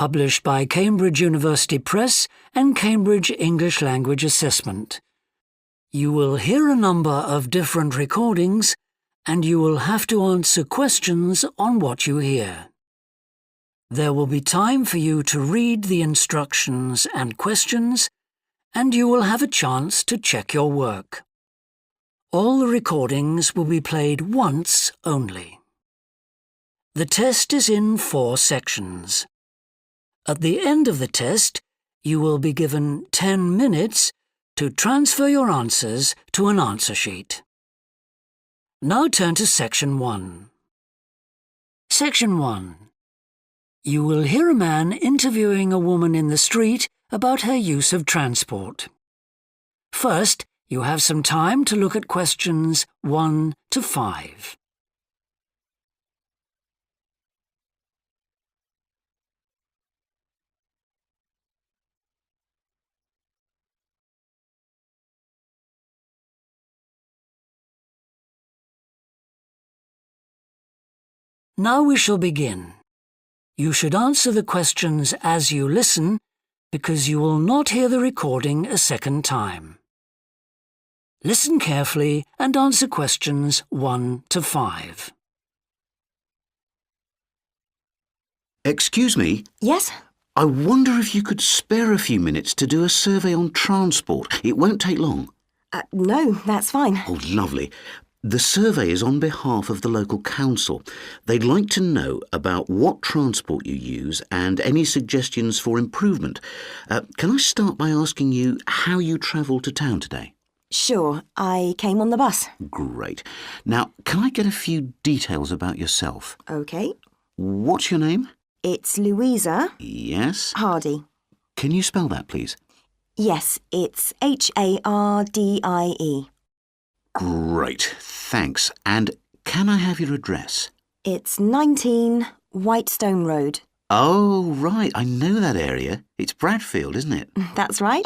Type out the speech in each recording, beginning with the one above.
published by Cambridge University Press and Cambridge English Language Assessment. You will hear a number of different recordings, and you will have to answer questions on what you hear. There will be time for you to read the instructions and questions, and you will have a chance to check your work. All the recordings will be played once only. The test is in 4 sections. At the end of the test, you will be given 10 minutes to transfer your answers to an answer sheet. Now turn to Section 1. Section 1. You will hear a man interviewing a woman in the street about her use of transport. First, you have some time to look at questions 1 to 5. Now we shall begin. You should answer the questions as you listen, because you will not hear the recording a second time. Listen carefully and answer questions 1 to 5. Excuse me? Yes? I wonder if you could spare a few minutes to do a survey on transport. It won't take long. No, that's fine. Oh, lovely. The survey is on behalf of the local council. They'd like to know about what transport you use and any suggestions for improvement. Can I start by asking you how you travelled to town today? Sure, I came on the bus. Great. Now, can I get a few details about yourself? OK. What's your name? It's Louisa. Yes. Hardy. Can you spell that, please? Yes, it's Hardie. Great, thanks. And can I have your address? It's 19 Whitestone Road. Oh, right, I know that area. It's Bradfield, isn't it? That's right.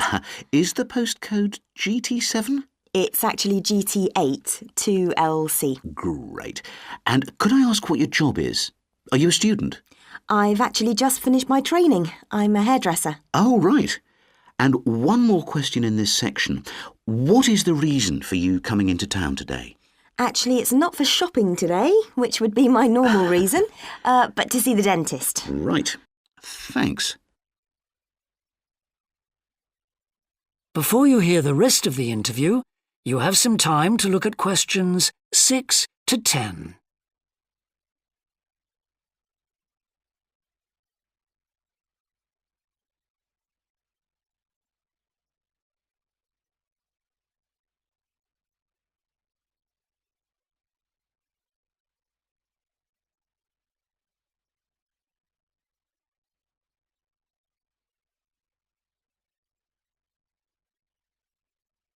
Is the postcode GT7? It's actually GT8 2LC. Great. And could I ask what your job is? Are you a student? I've actually just finished my training. I'm a hairdresser. Oh, right. And one more question in this section. What is the reason for you coming into town today? Actually, it's not for shopping today, which would be my normal reason, but to see the dentist. Right. Thanks. Before you hear the rest of the interview, you have some time to look at questions 6 to 10.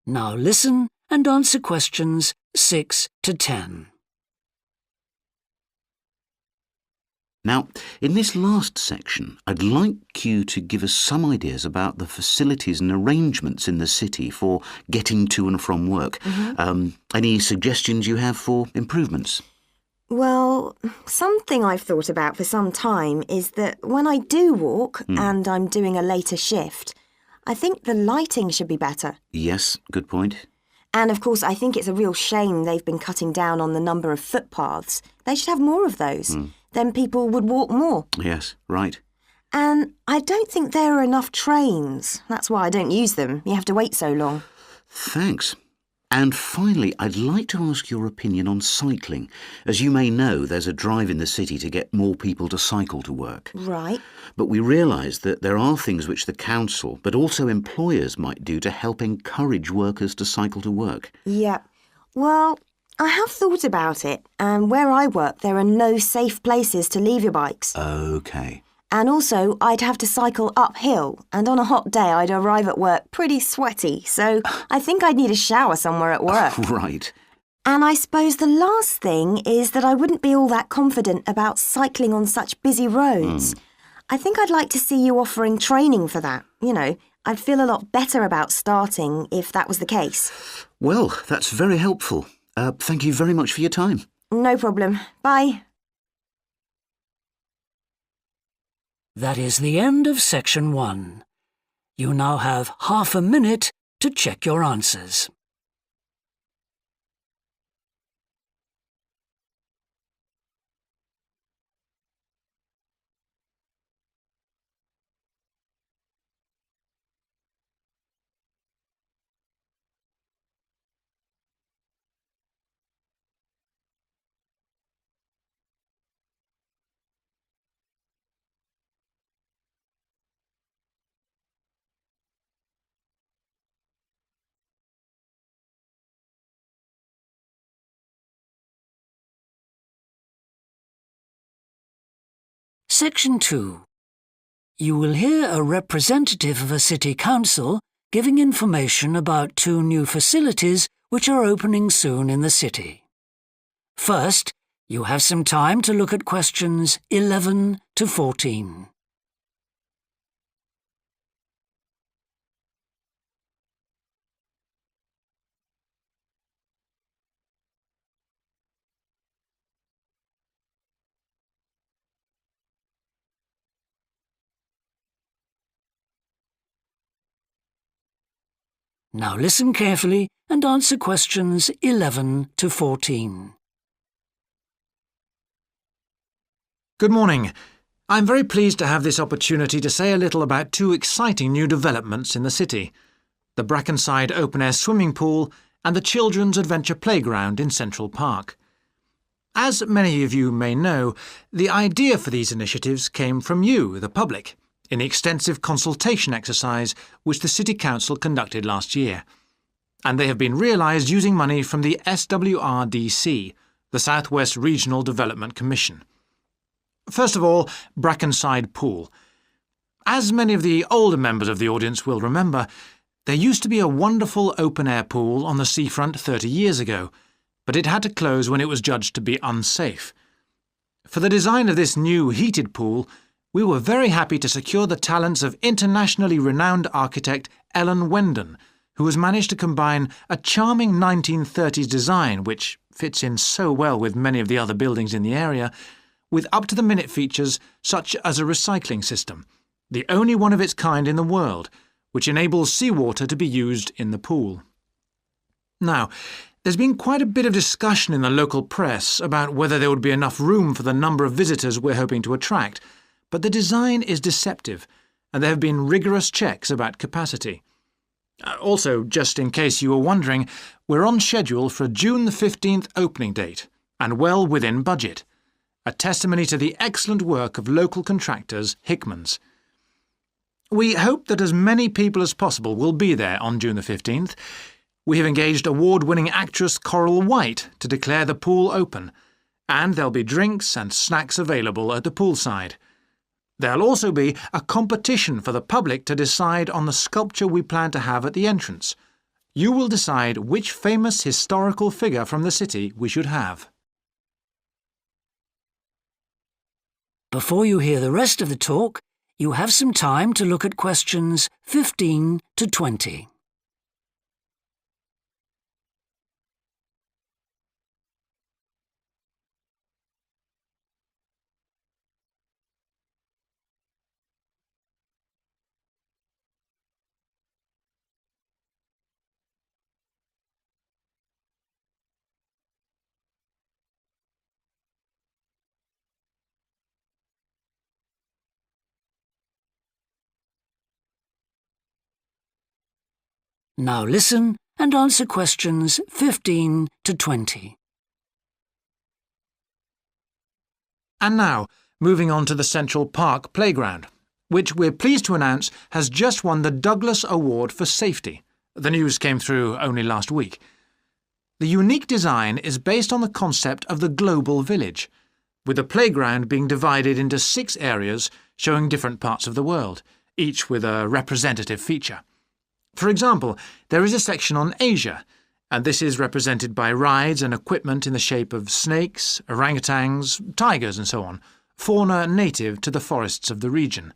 Now listen and answer questions 6 to 10. Now, in this last section, I'd like you to give us some ideas about the facilities and arrangements in the city for getting to and from work. Any suggestions you have for improvements? Well, something I've thought about for some time is that when I do walk and I'm doing a later shift, I think the lighting should be better. Yes, good point. And of course, I think it's a real shame they've been cutting down on the number of footpaths. They should have more of those. Then people would walk more. Yes, right. And I don't think there are enough trains. That's why I don't use them. You have to wait so long. Thanks. And finally, I'd like to ask your opinion on cycling. As you may know, there's a drive in the city to get more people to cycle to work. Right. But we realise that there are things which the council, but also employers, might do to help encourage workers to cycle to work. Yeah. Well, I have thought about it, and where I work, there are no safe places to leave your bikes. OK. And also, I'd have to cycle uphill, and on a hot day, I'd arrive at work pretty sweaty, so I think I'd need a shower somewhere at work. Right. And I suppose the last thing is that I wouldn't be all that confident about cycling on such busy roads. I think I'd like to see you offering training for that. You know, I'd feel a lot better about starting if that was the case. Well, that's very helpful. Thank you very much for your time. No problem. Bye. That is the end of section 1. You now have half a minute to check your answers. Section 2. You will hear a representative of a city council giving information about 2 new facilities which are opening soon in the city. First, you have some time to look at questions 11 to 14. Now listen carefully and answer questions 11 to 14. Good morning. I'm very pleased to have this opportunity to say a little about 2 exciting new developments in the city: the Brackenside open-air swimming pool and the Children's Adventure Playground in Central Park. As many of you may know, the idea for these initiatives came from you, the public, in the extensive consultation exercise which the City Council conducted last year. And they have been realised using money from the SWRDC, the South West Regional Development Commission. First of all, Brackenside Pool. As many of the older members of the audience will remember, there used to be a wonderful open-air pool on the seafront 30 years ago, but it had to close when it was judged to be unsafe. For the design of this new heated pool, we were very happy to secure the talents of internationally renowned architect Ellen Wendon, who has managed to combine a charming 1930s design, which fits in so well with many of the other buildings in the area, with up-to-the-minute features such as a recycling system, the only one of its kind in the world, which enables seawater to be used in the pool. Now, there's been quite a bit of discussion in the local press about whether there would be enough room for the number of visitors we're hoping to attract, but the design is deceptive, and there have been rigorous checks about capacity. Also, just in case you were wondering, we're on schedule for a June the 15th opening date, and well within budget, a testimony to the excellent work of local contractors Hickman's. We hope that as many people as possible will be there on June the 15th. We have engaged award-winning actress Coral White to declare the pool open, and there'll be drinks and snacks available at the poolside. There'll also be a competition for the public to decide on the sculpture we plan to have at the entrance. You will decide which famous historical figure from the city we should have. Before you hear the rest of the talk, you have some time to look at questions 15 to 20. Now listen and answer questions 15 to 20. And now, moving on to the Central Park Playground, which we're pleased to announce has just won the Douglas Award for Safety. The news came through only last week. The unique design is based on the concept of the global village, with the playground being divided into 6 areas showing different parts of the world, each with a representative feature. For example, there is a section on Asia, and this is represented by rides and equipment in the shape of snakes, orangutans, tigers and so on, fauna native to the forests of the region.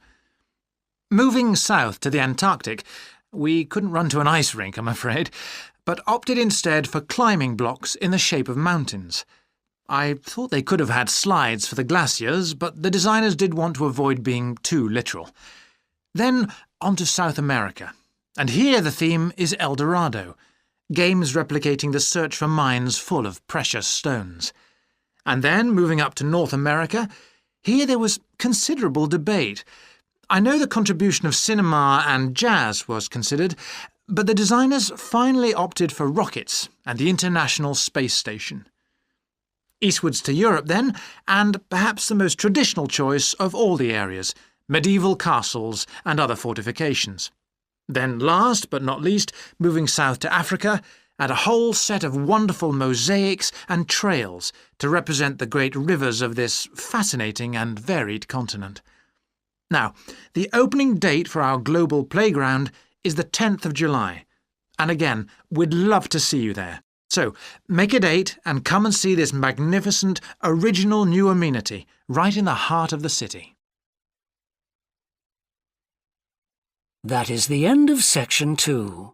Moving south to the Antarctic, we couldn't run to an ice rink, I'm afraid, but opted instead for climbing blocks in the shape of mountains. I thought they could have had slides for the glaciers, but the designers did want to avoid being too literal. Then on to South America, and here the theme is El Dorado, games replicating the search for mines full of precious stones. And then, moving up to North America, here there was considerable debate. I know the contribution of cinema and jazz was considered, but the designers finally opted for rockets and the International Space Station. Eastwards to Europe then, and perhaps the most traditional choice of all the areas, medieval castles and other fortifications. Then last but not least, moving south to Africa, and a whole set of wonderful mosaics and trails to represent the great rivers of this fascinating and varied continent. Now, the opening date for our global playground is the 10th of July, and again, we'd love to see you there. So, make a date and come and see this magnificent, original new amenity right in the heart of the city. That is the end of Section 2.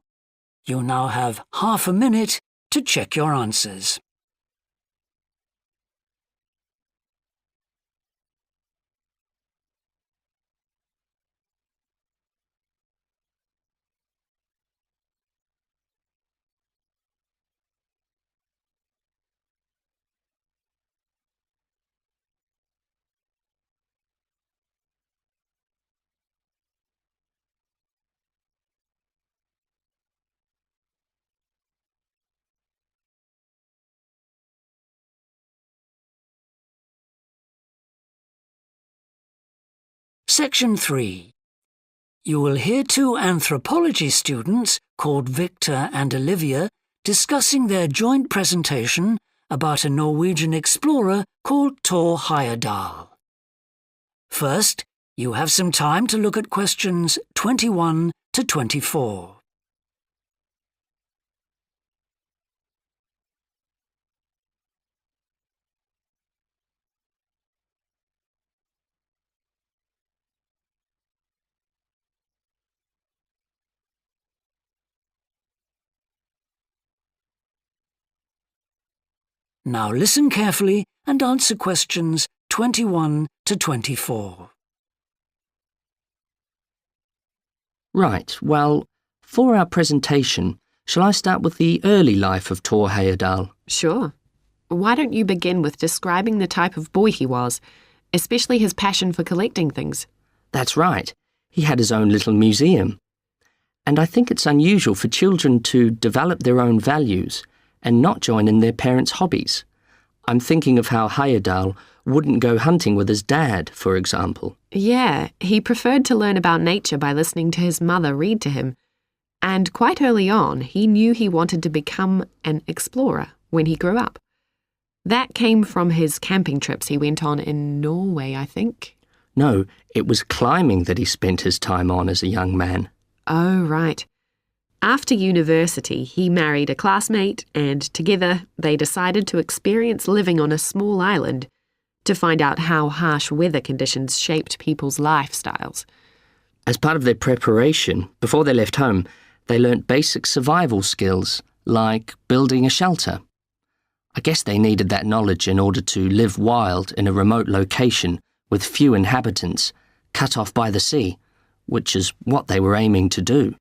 You now have half a minute to check your answers. Section 3. You will hear two anthropology students called Victor and Olivia discussing their joint presentation about a Norwegian explorer called Thor Heyerdahl. First, you have some time to look at questions 21 to 24. Now listen carefully and answer questions 21 to 24. Right, well, for our presentation, shall I start with the early life of Thor Heyerdahl? Sure. Why don't you begin with describing the type of boy he was, especially his passion for collecting things? That's right. He had his own little museum. And I think it's unusual for children to develop their own values and not join in their parents' hobbies. I'm thinking of how Heyerdahl wouldn't go hunting with his dad, for example. Yeah, he preferred to learn about nature by listening to his mother read to him. And quite early on, he knew he wanted to become an explorer when he grew up. That came from his camping trips he went on in Norway, I think. No, it was climbing that he spent his time on as a young man. Oh, right. After university, he married a classmate, and together they decided to experience living on a small island to find out how harsh weather conditions shaped people's lifestyles. As part of their preparation, before they left home, they learnt basic survival skills, like building a shelter. I guess they needed that knowledge in order to live wild in a remote location with few inhabitants, cut off by the sea, which is what they were aiming to do.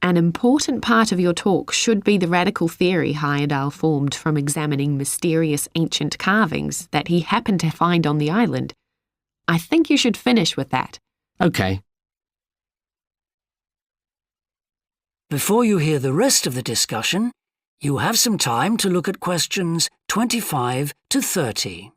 An important part of your talk should be the radical theory Heyerdahl formed from examining mysterious ancient carvings that he happened to find on the island. I think you should finish with that. Okay. Before you hear the rest of the discussion, you have some time to look at questions 25 to 30.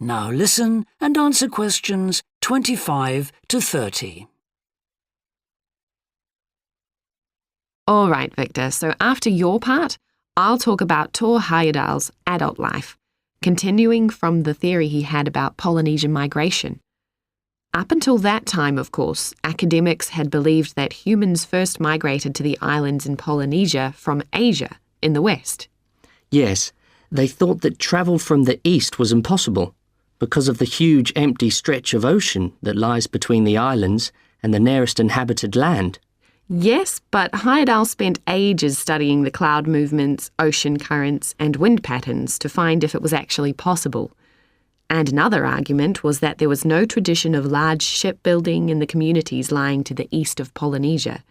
Now listen and answer questions 25 to 30. All right, Victor, so after your part, I'll talk about Thor Heyerdahl's adult life, continuing from the theory he had about Polynesian migration. Up until that time, of course, academics had believed that humans first migrated to the islands in Polynesia from Asia in the west. Yes, they thought that travel from the east was impossible because of the huge empty stretch of ocean that lies between the islands and the nearest inhabited land. Yes, but Heyerdahl spent ages studying the cloud movements, ocean currents, and wind patterns to find if it was actually possible. And another argument was that there was no tradition of large shipbuilding in the communities lying to the east of Polynesia.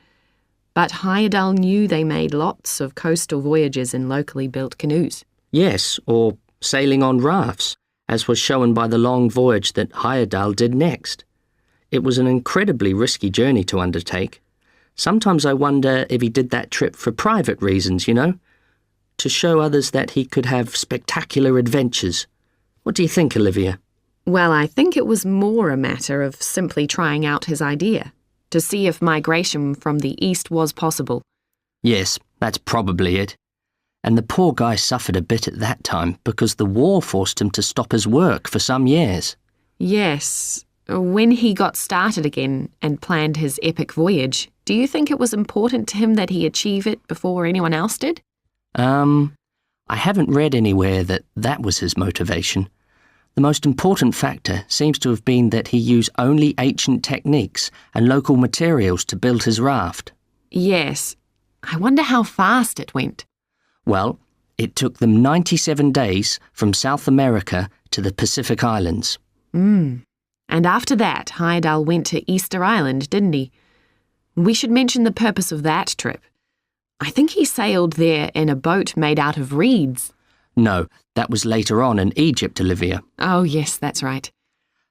But Heyerdahl knew they made lots of coastal voyages in locally built canoes. Yes, or sailing on rafts, as was shown by the long voyage that Heyerdahl did next. It was an incredibly risky journey to undertake. Sometimes I wonder if he did that trip for private reasons, to show others that he could have spectacular adventures. What do you think, Olivia? Well, I think it was more a matter of simply trying out his idea, to see if migration from the east was possible. Yes, that's probably it. And the poor guy suffered a bit at that time because the war forced him to stop his work for some years. Yes. When he got started again and planned his epic voyage, do you think it was important to him that he achieve it before anyone else did? I haven't read anywhere that that was his motivation. The most important factor seems to have been that he used only ancient techniques and local materials to build his raft. Yes. I wonder how fast it went. Well, it took them 97 days from South America to the Pacific Islands. And after that, Heyerdahl went to Easter Island, didn't he? We should mention the purpose of that trip. I think he sailed there in a boat made out of reeds. No, that was later on in Egypt, Olivia. Oh, yes, that's right.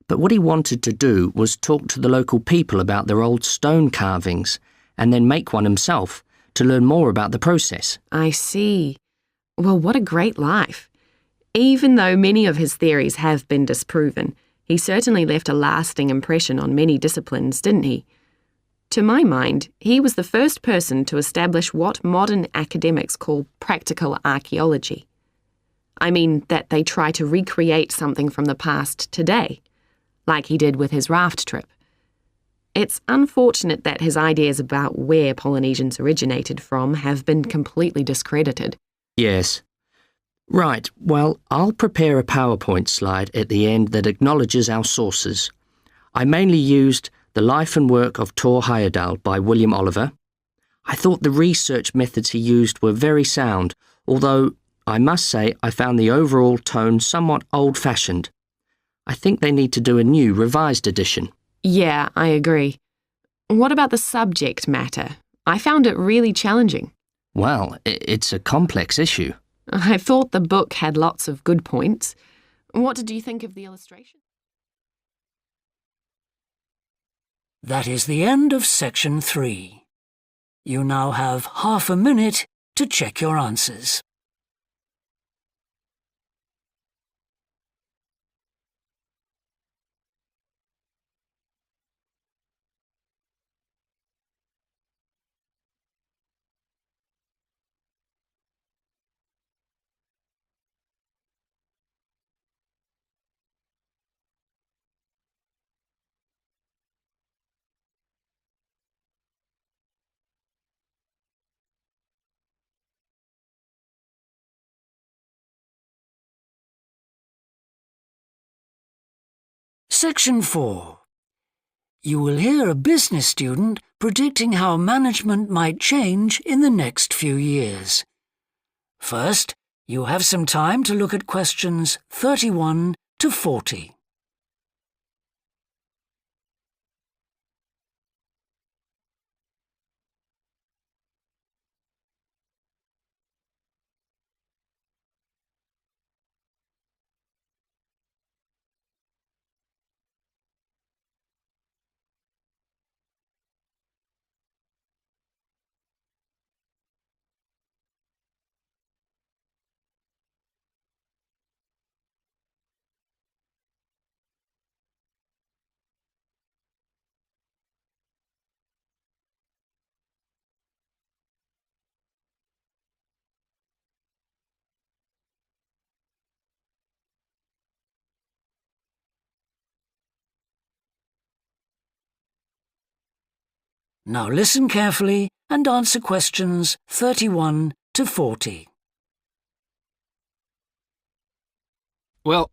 But what he wanted to do was talk to the local people about their old stone carvings and then make one himself to learn more about the process. I see. Well, what a great life. Even though many of his theories have been disproven, he certainly left a lasting impression on many disciplines, didn't he? To my mind, he was the first person to establish what modern academics call practical archaeology. I mean that they try to recreate something from the past today, like he did with his raft trip. It's unfortunate that his ideas about where Polynesians originated from have been completely discredited. Yes. Right, well, I'll prepare a PowerPoint slide at the end that acknowledges our sources. I mainly used The Life and Work of Thor Heyerdahl by William Oliver. I thought the research methods he used were very sound, although I must say I found the overall tone somewhat old-fashioned. I think they need to do a new, revised edition. Yeah, I agree. What about the subject matter? I found it really challenging. Well, it's a complex issue. I thought the book had lots of good points. What did you think of the illustration? That is the end of section 3. You now have half a minute to check your answers. Section 4. You will hear a business student predicting how management might change in the next few years. First, you have some time to look at questions 31 to 40. Now listen carefully and answer questions 31 to 40. Well,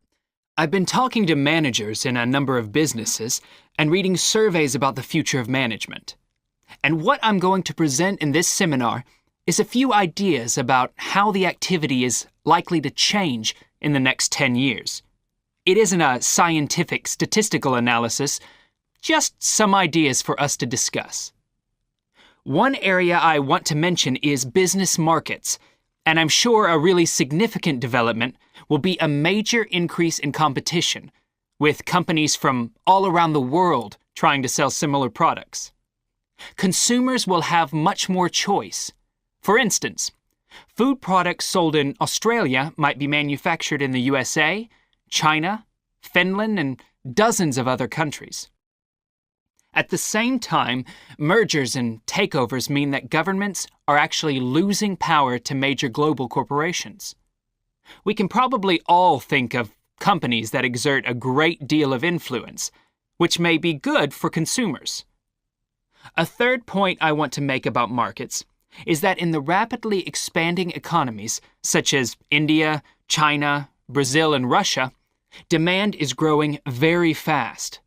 I've been talking to managers in a number of businesses and reading surveys about the future of management. And what I'm going to present in this seminar is a few ideas about how the activity is likely to change in the next 10 years. It isn't a scientific statistical analysis, just some ideas for us to discuss. One area I want to mention is business markets, and I'm sure a really significant development will be a major increase in competition, with companies from all around the world trying to sell similar products. Consumers will have much more choice. For instance, food products sold in Australia might be manufactured in the USA, China, Finland, and dozens of other countries. At the same time, mergers and takeovers mean that governments are actually losing power to major global corporations. We can probably all think of companies that exert a great deal of influence, which may be good for consumers. A third point I want to make about markets is that in the rapidly expanding economies, such as India, China, Brazil, and Russia, demand is growing very fast.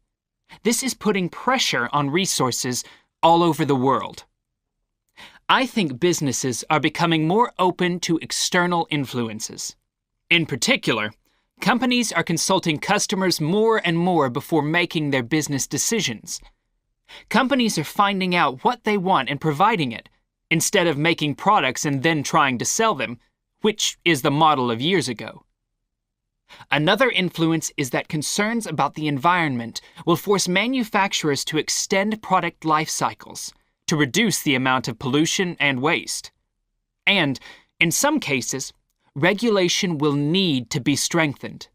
This is putting pressure on resources all over the world. I think businesses are becoming more open to external influences. In particular, companies are consulting customers more and more before making their business decisions. Companies are finding out what they want and providing it, instead of making products and then trying to sell them, which is the model of years ago. Another influence is that concerns about the environment will force manufacturers to extend product life cycles to reduce the amount of pollution and waste. And, in some cases, regulation will need to be strengthened.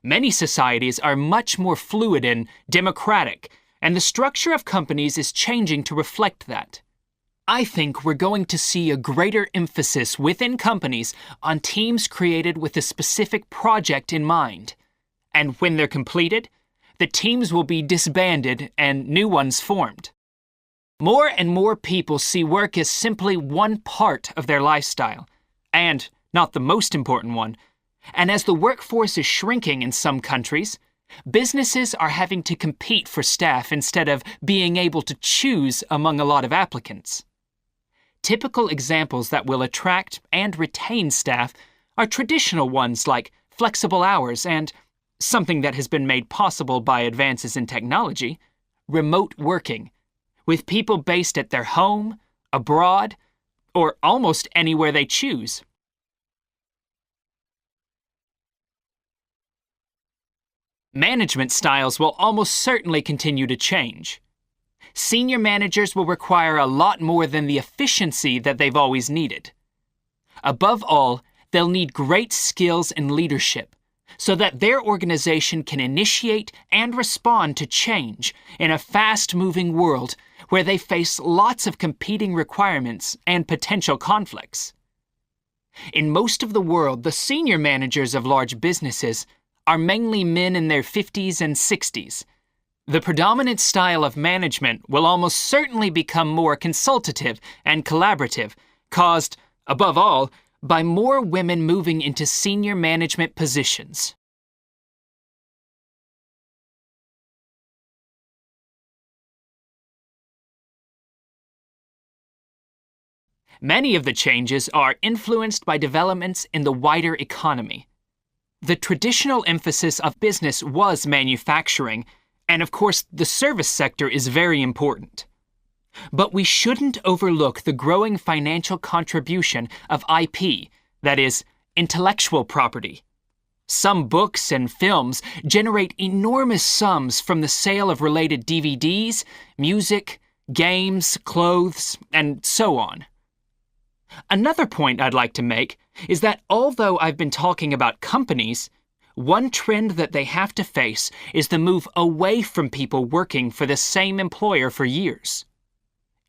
Many societies are much more fluid and democratic, and the structure of companies is changing to reflect that. I think we're going to see a greater emphasis within companies on teams created with a specific project in mind. And when they're completed, the teams will be disbanded and new ones formed. More and more people see work as simply one part of their lifestyle, and not the most important one. And as the workforce is shrinking in some countries, businesses are having to compete for staff instead of being able to choose among a lot of applicants. Typical examples that will attract and retain staff are traditional ones like flexible hours and, something that has been made possible by advances in technology, remote working, with people based at their home, abroad, or almost anywhere they choose. Management styles will almost certainly continue to change. Senior managers will require a lot more than the efficiency that they've always needed. Above all, they'll need great skills in leadership so that their organization can initiate and respond to change in a fast-moving world where they face lots of competing requirements and potential conflicts. In most of the world, the senior managers of large businesses are mainly men in their 50s and 60s. The predominant style of management will almost certainly become more consultative and collaborative, caused, above all, by more women moving into senior management positions. Many of the changes are influenced by developments in the wider economy. The traditional emphasis of business was manufacturing, and of course the service sector is very important. But we shouldn't overlook the growing financial contribution of IP, that is, intellectual property. Some books and films generate enormous sums from the sale of related DVDs, music, games, clothes, and so on. Another point I'd like to make is that although I've been talking about companies, one trend that they have to face is the move away from people working for the same employer for years.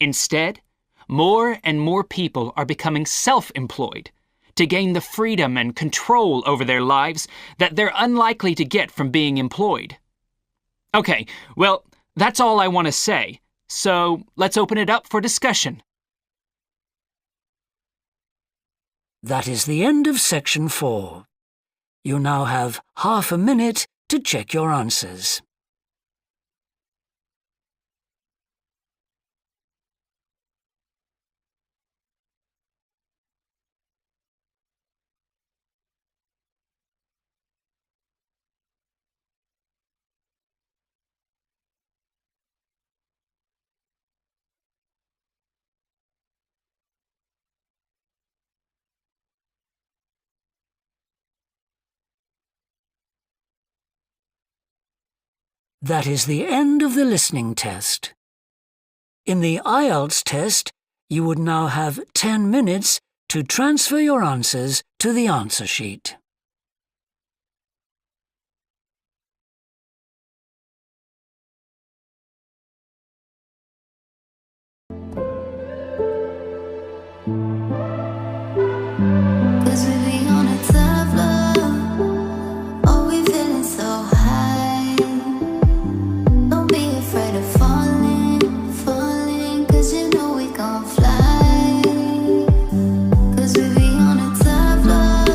Instead, more and more people are becoming self-employed to gain the freedom and control over their lives that they're unlikely to get from being employed. Okay, well, that's all I want to say. So let's open it up for discussion. That is the end of section 4. You now have half a minute to check your answers. That is the end of the listening test. In the Ielts test, you would now have 10 minutes to transfer your answers to the answer sheet. Cause we be on a tough love. Oh, we feeling so high. Don't be afraid of falling, cause you know we gon' fly. Cause we be on a tough love.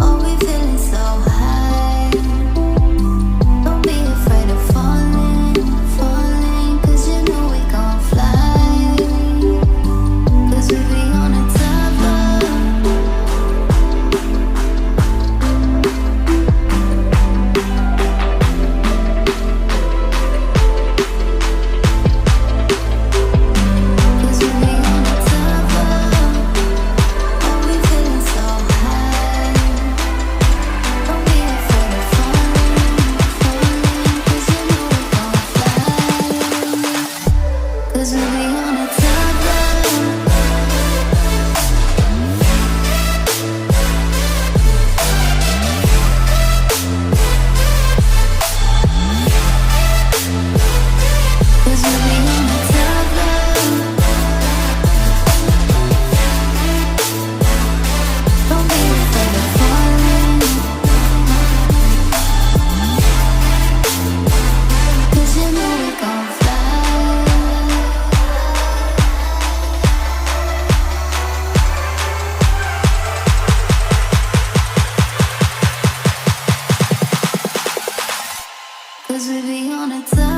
Oh, we feeling so high. Don't be afraid of falling, cause you know we gon' fly. Cause we be on a tough love. Cause we be on a tough love. Oh, we feeling so high. Don't be afraid of falling, cause you know we gon' fly. Cause we be on a tough love. Cause we be on a tough love. Don't be afraid of falling, cause you know we gon' fly. Cause we be on a tough